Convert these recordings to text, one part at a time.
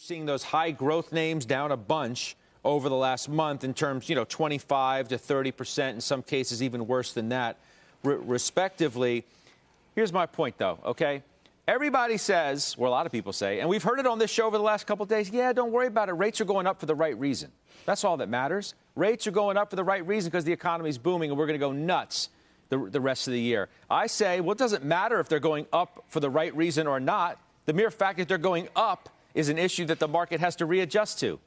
Seeing those high growth names down a bunch over the last month in terms, 25 to 30%, in some cases even worse than that, respectively. Here's my point, though, okay? Everybody says, or a lot of people say, and we've heard it on this show over the last couple of days, yeah, don't worry about it. Rates are going up for the right reason. That's all that matters. Rates are going up for the right reason because the economy's booming and we're going to go nuts the rest of the year. I say, well, it doesn't matter if they're going up for the right reason or not. The mere fact that they're going up is an issue that the market has to readjust to.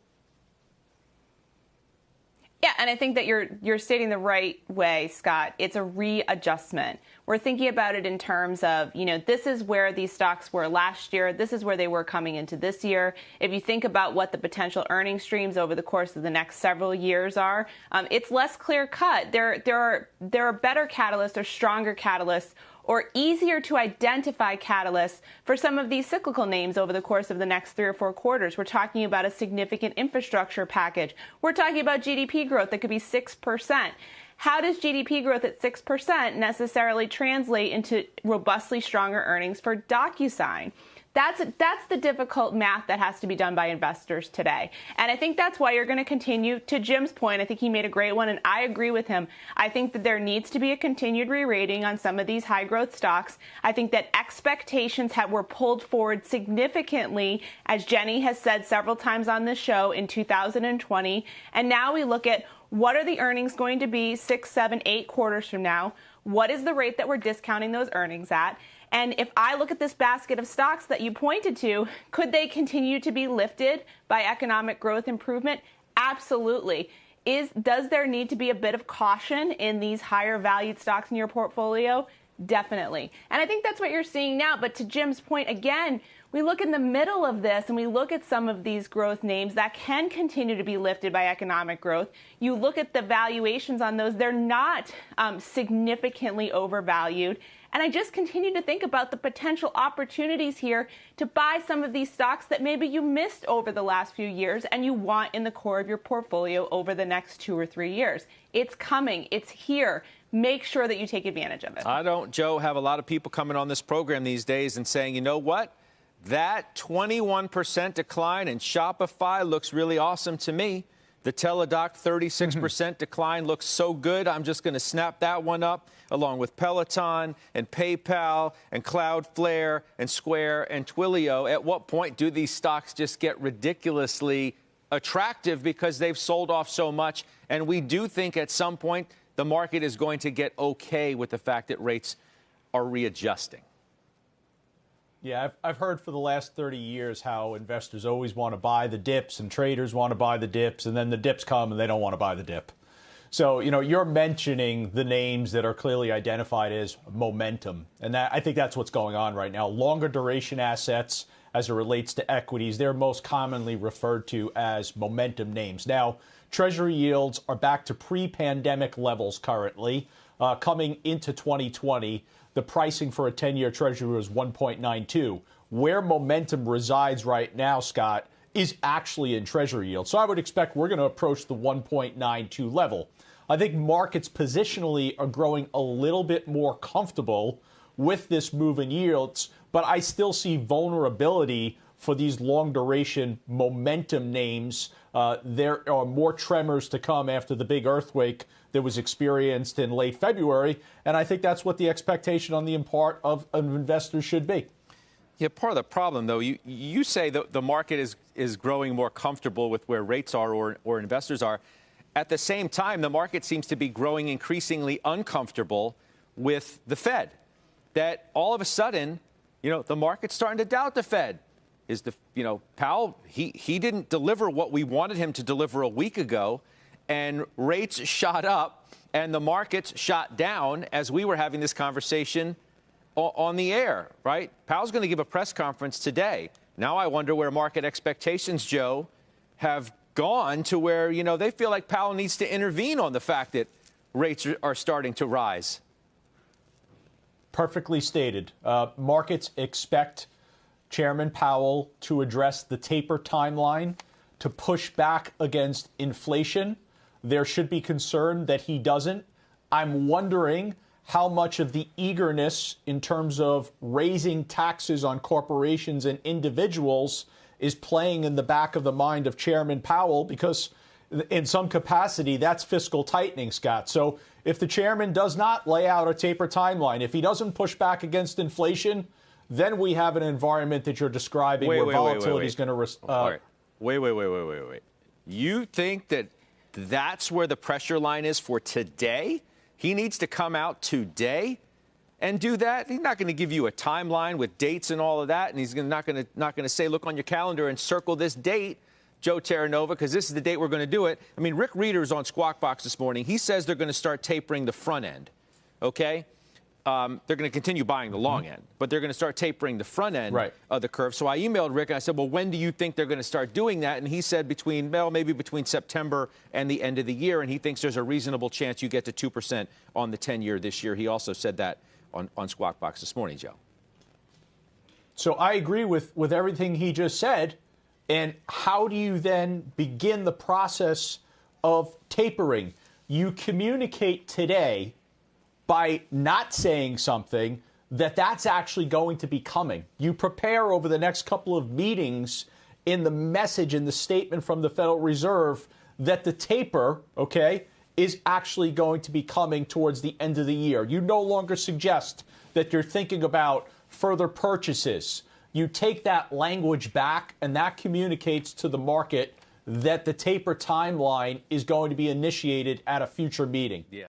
Yeah, and I think that you're stating the right way, Scott. It's a readjustment. We're thinking about it in terms of, this is where these stocks were last year. This is where they were coming into this year. If you think about what the potential earning streams over the course of the next several years are, it's less clear cut. There are better catalysts or stronger catalysts or easier to identify catalysts for some of these cyclical names over the course of the next 3 or 4 quarters. We're talking about a significant infrastructure package. We're talking about GDP growth that could be 6%. How does GDP growth at 6% necessarily translate into robustly stronger earnings for DocuSign? That's the difficult math that has to be done by investors today. And I think that's why you're going to continue, to Jim's point, I think he made a great one, and I agree with him. I think that there needs to be a continued re-rating on some of these high-growth stocks. I think that expectations were pulled forward significantly, as Jenny has said several times on this show, in 2020. And now we look at what are the earnings going to be 6, 7, 8 quarters from now? What is the rate that we're discounting those earnings at? And if I look at this basket of stocks that you pointed to, could they continue to be lifted by economic growth improvement? Absolutely. Does there need to be a bit of caution in these higher valued stocks in your portfolio? Definitely. And I think that's what you're seeing now. But to Jim's point, again, we look in the middle of this and we look at some of these growth names that can continue to be lifted by economic growth. You look at the valuations on those, they're not significantly overvalued. And I just continue to think about the potential opportunities here to buy some of these stocks that maybe you missed over the last few years and you want in the core of your portfolio over the next 2 or 3 years. It's coming. It's here. Make sure that you take advantage of it. I don't, Joe, have a lot of people coming on this program these days and saying, you know what? That 21% decline in Shopify looks really awesome to me. The Teladoc 36% decline looks so good. I'm just going to snap that one up, along with Peloton and PayPal and Cloudflare and Square and Twilio. At what point do these stocks just get ridiculously attractive because they've sold off so much? And we do think at some point the market is going to get okay with the fact that rates are readjusting. Yeah, I've heard for the last 30 years how investors always want to buy the dips and traders want to buy the dips, and then the dips come and they don't want to buy the dip. So, you're mentioning the names that are clearly identified as momentum, and I think that's what's going on right now. Longer duration assets as it relates to equities, they're most commonly referred to as momentum names. Now, Treasury yields are back to pre-pandemic levels currently. Coming into 2020, the pricing for a 10-year Treasury was 1.92. Where momentum resides right now, Scott, is actually in Treasury yield. So I would expect we're going to approach the 1.92 level. I think markets positionally are growing a little bit more comfortable with this move in yields, but I still see vulnerability for these long-duration momentum names. There are more tremors to come after the big earthquake that was experienced in late February, and I think that's what the expectation on the part of investors should be. Yeah, part of the problem, though, you say that the market is growing more comfortable with where rates are or investors are. At the same time, the market seems to be growing increasingly uncomfortable with the Fed. That all of a sudden, the market's starting to doubt the Fed. Is Powell, he didn't deliver what we wanted him to deliver a week ago, and rates shot up and the markets shot down as we were having this conversation on the air, right? Powell's going to give a press conference today. Now I wonder where market expectations, Joe, have gone to where, they feel like Powell needs to intervene on the fact that rates are starting to rise. Perfectly stated. Markets expect Chairman Powell to address the taper timeline, to push back against inflation. There should be concern that he doesn't. I'm wondering how much of the eagerness in terms of raising taxes on corporations and individuals is playing in the back of the mind of Chairman Powell, because in some capacity, that's fiscal tightening, Scott. So if the chairman does not lay out a taper timeline, if he doesn't push back against inflation, then we have an environment that you're describing where volatility is going to... Wait. You think that that's where the pressure line is for today? He needs to come out today and do that? He's not going to give you a timeline with dates and all of that, and he's not going to say, look on your calendar and circle this date, Joe Terranova, because this is the date we're going to do it. I mean, Rick Reeder's on Squawk Box this morning. He says they're going to start tapering the front end, okay? They're going to continue buying the long end, but they're going to start tapering the front end of the curve. So I emailed Rick and I said, well, when do you think they're going to start doing that? And he said maybe between September and the end of the year. And he thinks there's a reasonable chance you get to 2% on the 10-year this year. He also said that on Squawk Box this morning, Joe. So I agree with everything he just said. And how do you then begin the process of tapering? You communicate today by not saying something that's actually going to be coming. You prepare over the next couple of meetings in the message, in the statement from the Federal Reserve, that the taper, okay, is actually going to be coming towards the end of the year. You no longer suggest that you're thinking about further purchases. You take that language back, and that communicates to the market that the taper timeline is going to be initiated at a future meeting. Yeah.